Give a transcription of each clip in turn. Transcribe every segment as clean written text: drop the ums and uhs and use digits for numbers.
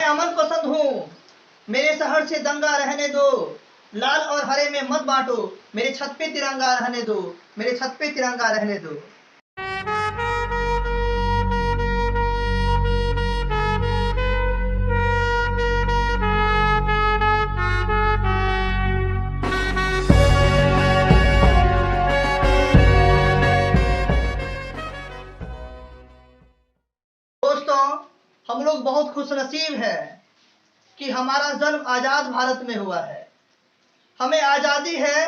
मैं अमन पसंद हूँ, मेरे शहर से दंगा रहने दो, लाल और हरे में मत बांटो, मेरे छत पे तिरंगा रहने दो, मेरे छत पे तिरंगा रहने दो। दोस्तों, हम लोग बहुत खुशनसीब हैं कि हमारा जन्म आजाद भारत में हुआ है। हमें आजादी है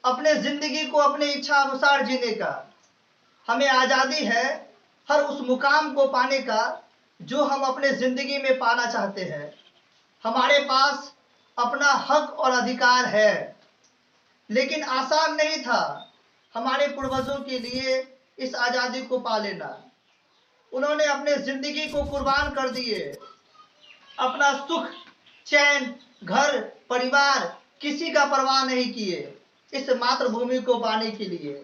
अपने जिंदगी को अपने इच्छा अनुसार जीने का। हमें आजादी है हर उस मुकाम को पाने का जो हम अपने जिंदगी में पाना चाहते हैं। हमारे पास अपना हक और अधिकार है, लेकिन आसान नहीं था हमारे पूर्वजों के लिए इस आजादी को पा लेना। उन्होंने अपने जिंदगी को कुर्बान कर दिए, अपना सुख, चैन, घर, परिवार किसी का परवाह नहीं किए इस मातृभूमि को पाने के लिए।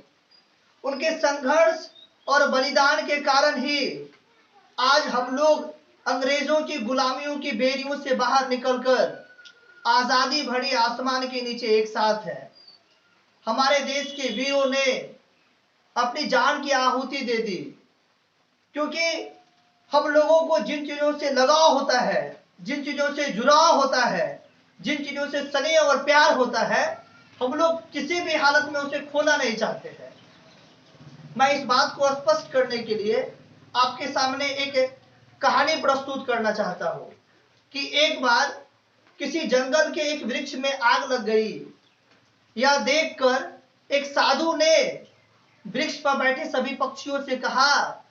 उनके संघर्ष और बलिदान के कारण ही आज हम लोग अंग्रेजों की गुलामियों की बेड़ियों से बाहर निकलकर आजादी भरी आसमान के नीचे एक साथ हैं। हमारे देश के वीरों ने अपनी जान की आहुति दे दी, क्योंकि हम लोगों को जिन चीजों से लगाव होता है, जिन चीजों से जुड़ाव होता है, जिन चीजों से स्नेह और प्यार होता है, हम लोग किसी भी हालत में उसे खोना नहीं चाहते हैं। मैं इस बात को स्पष्ट करने के लिए आपके सामने एक कहानी प्रस्तुत करना चाहता हूं कि एक बार किसी जंगल के एक वृक्ष में आग लग गई। यह देखकर एक साधु ने वृक्ष पर बैठे सभी पक्षियों से कहा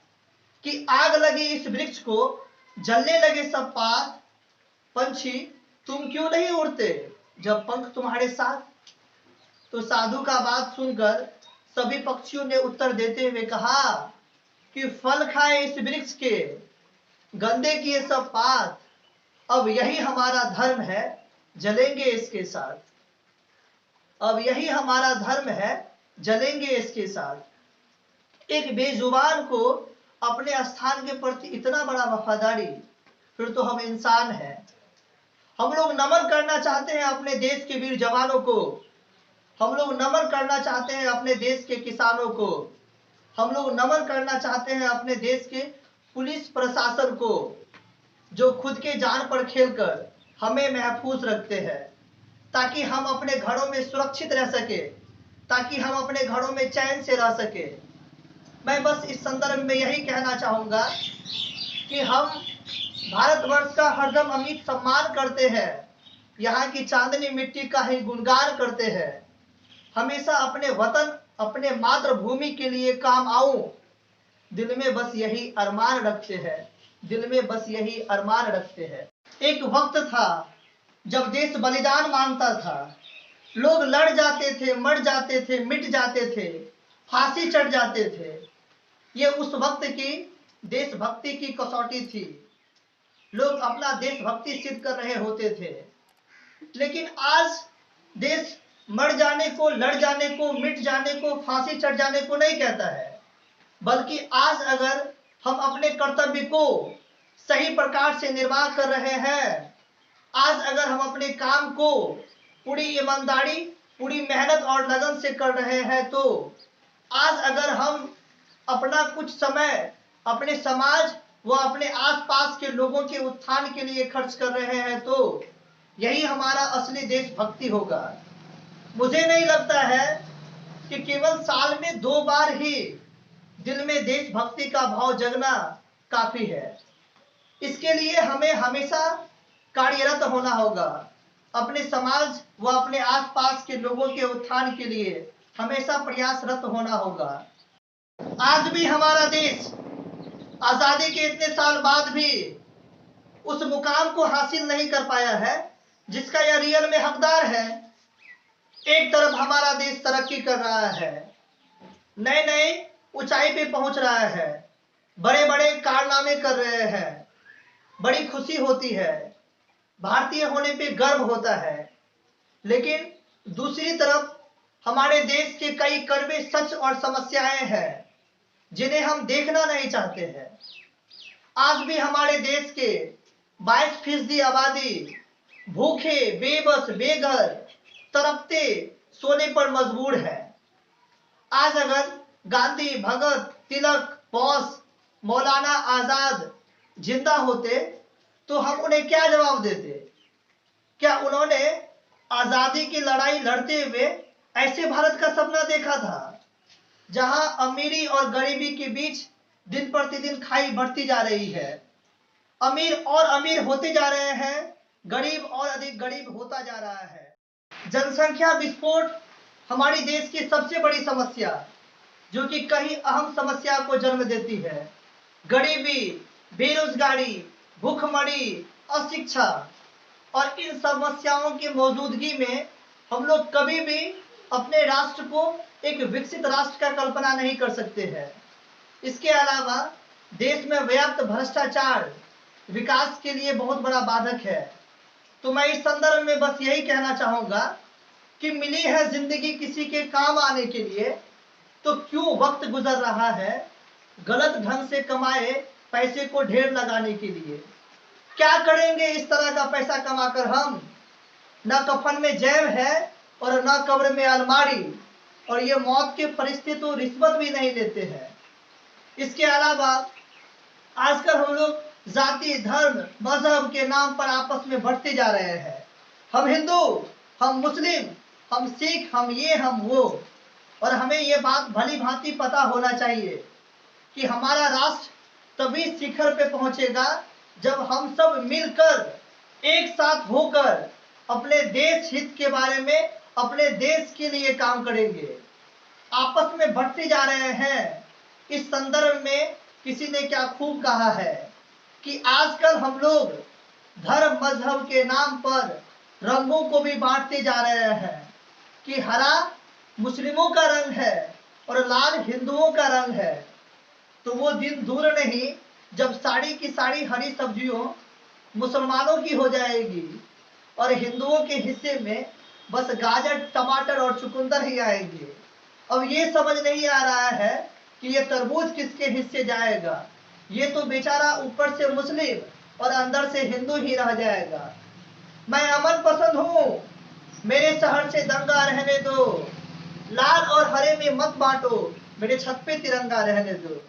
कि आग लगी इस वृक्ष को, जलने लगे सब पात, पंछी तुम क्यों नहीं उड़ते जब पंख तुम्हारे साथ। तो साधु का बात सुनकर सभी पक्षियों ने उत्तर देते हुए कहा कि फल खाए इस वृक्ष के, गंदे किए सब पात, अब यही हमारा धर्म है, जलेंगे इसके साथ। अब यही हमारा धर्म है, जलेंगे इसके साथ। एक बेजुबान को अपने स्थान के प्रति इतना बड़ा वफादारी, फिर तो हम इंसान हैं। हम लोग नमन करना चाहते हैं अपने देश के वीर जवानों को, हम लोग नमन करना चाहते हैं अपने देश के किसानों को, हम लोग नमन करना चाहते हैं अपने देश के पुलिस प्रशासन को, जो खुद के जान पर खेलकर हमें महफूज रखते हैं ताकि हम अपने घरों में सुरक्षित रह सके, ताकि हम अपने घरों में चैन से रह सके। मैं बस इस संदर्भ में यही कहना चाहूंगा कि हम भारतवर्ष का हरदम अमिट सम्मान करते हैं, यहाँ की चांदनी मिट्टी का ही गुणगान करते हैं। हमेशा अपने वतन, अपने मातृभूमि के लिए काम आऊं, दिल में बस यही अरमान रखते हैं, दिल में बस यही अरमान रखते हैं। एक वक्त था जब देश बलिदान मांगता था, लोग लड़ जाते थे, मर जाते थे, मिट जाते थे, फांसी चढ़ जाते थे। ये उस वक्त की देशभक्ति की कसौटी थी। लोग अपना देशभक्ति सिद्ध कर रहे होते थे। लेकिन आज देश मर जाने को, लड़ जाने को, मिट जाने को, फांसी चढ़ जाने को नहीं कहता है, बल्कि आज अगर हम अपने कर्तव्य को सही प्रकार से निर्वाह कर रहे हैं, आज अगर हम अपने काम को पूरी ईमानदारी, पूरी मेहनत और लगन से कर रहे हैं, तो आज अगर हम अपना कुछ समय अपने समाज व अपने आसपास के लोगों के उत्थान के लिए खर्च कर रहे हैं, तो यही हमारा असली देशभक्ति होगा। मुझे नहीं लगता है कि केवल साल में 2 बार ही दिल में देशभक्ति का भाव जगना काफी है। इसके लिए हमें हमेशा कार्यरत होना होगा। अपने समाज व अपने आसपास के लोगों के उत्थान के लिए हमेशा प्रयासरत होना होगा। आज भी हमारा देश आजादी के इतने साल बाद भी उस मुकाम को हासिल नहीं कर पाया है जिसका यह रियल में हकदार है। एक तरफ हमारा देश तरक्की कर रहा है, नए नए ऊंचाई पे पहुंच रहा है, बड़े बड़े कारनामे कर रहे हैं, बड़ी खुशी होती है, भारतीय होने पे गर्व होता है। लेकिन दूसरी तरफ हमारे देश के कई कड़वे सच और समस्याएं हैं जिन्हें हम देखना नहीं चाहते हैं। आज भी हमारे देश के 22% आबादी भूखे, बेबस, बेघर, तड़पते सोने पर मजबूर है। आज अगर गांधी, भगत, तिलक, बोस, मौलाना आजाद जिंदा होते तो हम उन्हें क्या जवाब देते? क्या उन्होंने आजादी की लड़ाई लड़ते हुए ऐसे भारत का सपना देखा था जहां अमीरी और गरीबी के बीच दिन प्रतिदिन खाई बढ़ती जा रही है, अमीर और अमीर होते जा रहे हैं, गरीब और अधिक गरीब होता जा रहा है। जनसंख्या विस्फोट हमारी देश की सबसे बड़ी समस्या, जो कि कई अहम समस्या को जन्म देती है। गरीबी, बेरोजगारी, भूखमरी, अशिक्षा और इन समस्याओं की मौजूदगी में हम लोग कभी भी अपने राष्ट्र को एक विकसित राष्ट्र का कल्पना नहीं कर सकते हैं। इसके अलावा देश में व्याप्त भ्रष्टाचार विकास के लिए बहुत बड़ा बाधक है। तो मैं इस संदर्भ में बस यही कहना चाहूंगा कि मिली है जिंदगी किसी के काम आने के लिए, तो क्यों वक्त गुजर रहा है गलत ढंग से कमाए पैसे को ढेर लगाने के लिए? क्या करेंगे इस तरह का पैसा कमाकर हम? न कफन में जेब है और न कब्र में अलमारी, और ये मौत के परिस्थिति तो रिश्वत भी नहीं लेते हैं। इसके अलावा आजकल हम लोग जाति, धर्म, मजहब के नाम पर आपस में बढ़ते जा रहे हैं। हम हिंदू, हम मुस्लिम, हम सिख, हम ये, हम वो। और हमें ये बात भली भांति पता होना चाहिए कि हमारा राष्ट्र तभी शिखर पे पहुंचेगा जब हम सब मिलकर एक साथ होकर अपने देश हित के बारे में, अपने देश के लिए काम करेंगे। आपस में बढ़ते जा रहे हैं। इस संदर्भ में किसी ने क्या खूब कहा है कि आजकल हम लोग धर्म मजहब के नाम पर रंगों को भी बांटते जा रहे हैं कि हरा मुस्लिमों का रंग है और लाल हिंदुओं का रंग है। तो वो दिन दूर नहीं जब साड़ी की साड़ी हरी सब्जियों मुसलमानों की हो जाएगी और हिंदुओं के हिस्से में बस गाजर, टमाटर और चुकंदर ही आएंगे। अब ये समझ नहीं आ रहा है कि ये तरबूज किसके हिस्से जाएगा। ये तो बेचारा ऊपर से मुस्लिम और अंदर से हिंदू ही रह जाएगा। मैं अमन पसंद हूँ, मेरे शहर से दंगा रहने दो, लाल और हरे में मत बांटो, मेरे छत पे तिरंगा रहने दो।